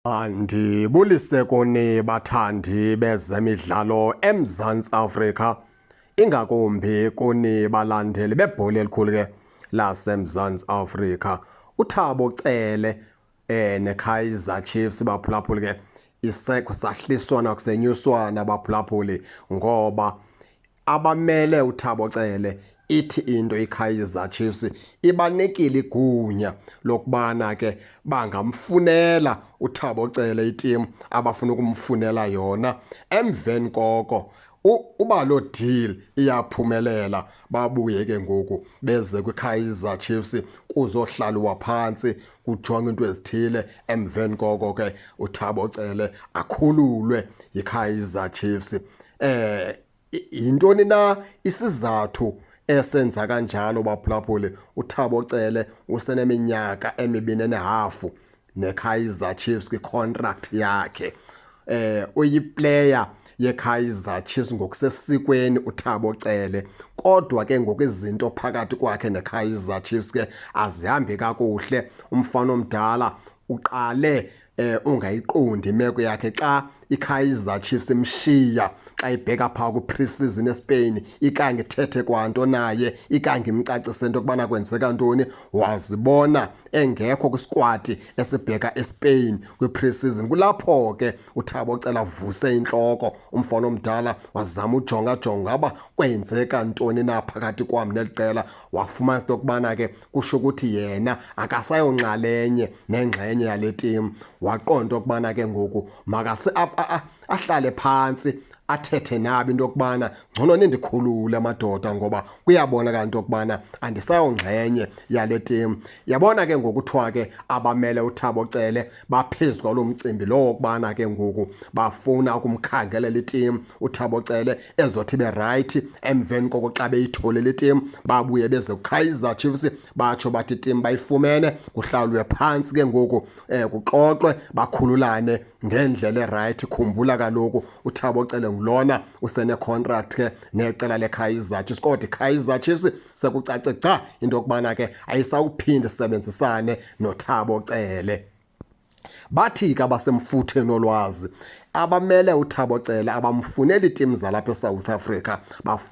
Andibulise kuni bathandi bezemidlalo eMzantsi Afrika, ingakumbi kuni balandeli bebhola elikhulu ke laseMzantsi Afrika. uThabo Cele neKaizer Chiefs baphulaphuli ke iseko sahliswana kusenyuswana baphulaphuli ngoba abamele uThabo Cele ithi into iKaizer Chiefs ibanekile igunya lokubana ke bangamfunela uThabo Cele iteam abafuna ukumfunela yona. Emveni koko uba lo deal iyaphumelela babuye ke ngoku beze kwiKaizer Chiefs kuzohlalwa phansi kujongwe into ezithile. Emveni koko ke uThabo Cele akhululwe yiKaizer Chiefs. Yintoni na isizathu esenza kanjalo baphulaphuli? uThabo Cele useneminyaka 2.5 neKaizer Chiefs kwicontract yakhe. Uyiplayer yeKaizer Chiefs ngokusesikweni uThabo Cele, kodwa ke ngokuzinto phakathi kwakhe neKaizer Chiefs ke azihambi kakuhle. Umfana omdala uqale ungayiqondi imeko yakhe xa iKaizer Chiefs imshiya xa ibheka phaa ku-pre-season eSpain, ikange thethe kwanto naye, ikange imcacise into yokubana kwenzeka ntoni. Wazibona engekho kwiskwadi esibheka eSpain kwi-pre-season. Kulapho ke uThabo Cele avuse intloko, umfana omdala wazama ujonga ngaba kwenzeka ntoni na phakathi kwam neliqela. Wafumana into yokubana ke kusho ukuthi yena akasayonxalenye nengxenye yale team. Waqonda ukubana ke ngoku makase ahlale phansi athethe nabo into yokubana ngcono nindikhulule madoda, ngoba kuyabonakala into yokubana andisayongxenye yale team. Yabona ke ngokuthiwa ke abamele uThabo Cele baphezu kwalo mcimbi lo wokubana ke ngoku bafuna ukumkhangelela iteam uThabo Cele ezothi be right. Emveni koko xa beyitholile iteam babuye beze kuKaizer Chiefs batsho bathi iteam bayifumene, kuhlalwe phansi ke ngoku kuxoxwe bakhululane ngendlela eright. Khumbula kaloku uThabo Cele ngulona usene contract ke neqela leKaizer Chiefs, kodwa iKaizer Chiefs sekucace cha into yokubana ke ayisawuphinde sebenzisane noThabo Cele. Bathi ke abasemfutheni olwazi abamele uThabo Cele abamfunela iiteam zalapha eSouth Africa,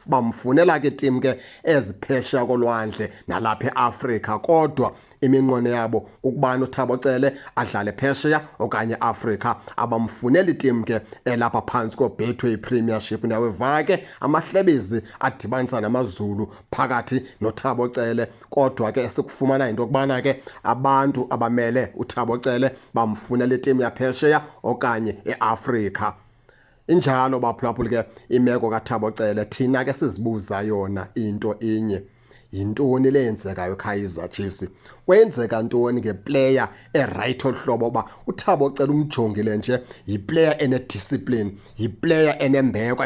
bamfunela ke team ke eziphesha kolwandle nalapha eAfrika, kodwa iminqweno yabo ukubana uThabo Cele adlale phesheya okanye Afrika. Abamfunela iteam ke elapha phantsi koBetway Premiership. Ndaweva ke amahlebezi adibanisa namaZulu phakathi noThabo Cele, kodwa ke esikufumana into yokubana ke abantu abamele uThabo Cele bamfunela iteam yaphesheya okanye eAfrika. Injalo baphulaphuli ke imeko kaThabo Cele. Thina ke sizibuza yona into inye, yintoni leyenzekayo eKaizer Chiefs? Kwenzeka ntoni ngeplayer eright ohlobo ba uThabo Cele umjongile nje yiplayer enediscipline, yiplayer enembeko,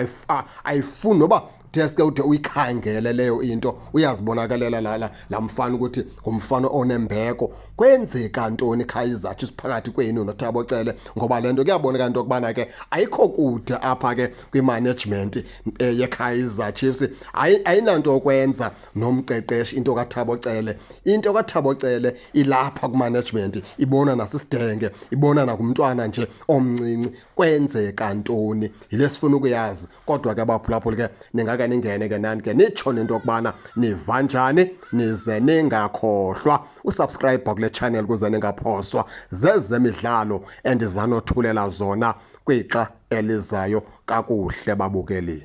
ayifuni noba deske ude uyikhangele leyo into uyazibonakalela la mfana ukuthi ngumfana onembeko. Kwenzeka ntoni eKaizer Chiefs phakathi kwenu noThabo Cele? Ngoba lento kuyaboneka into yokubana ke ayikho kude apha ke kwimanagement yeKaizer Chiefs, ayinanto okwenza nomqeqeshi into kaThabo Cele. Into kaThabo Cele ilapha kumanagement, ibona nasisidenge, ibona nakumntwana nje omncinci. Kwenzeka ntoni? Yile sifuna ukuyazi. Kodwa ke abaphulaphuli ke ningene ke nani ke nitsho nento yokubana niva njani, nize ningakhohlwa usubscribe kule channel kuze ningaphoswa zezemidlalo endizanothulela zona kwixa elizayo. Kakuhle babukeli.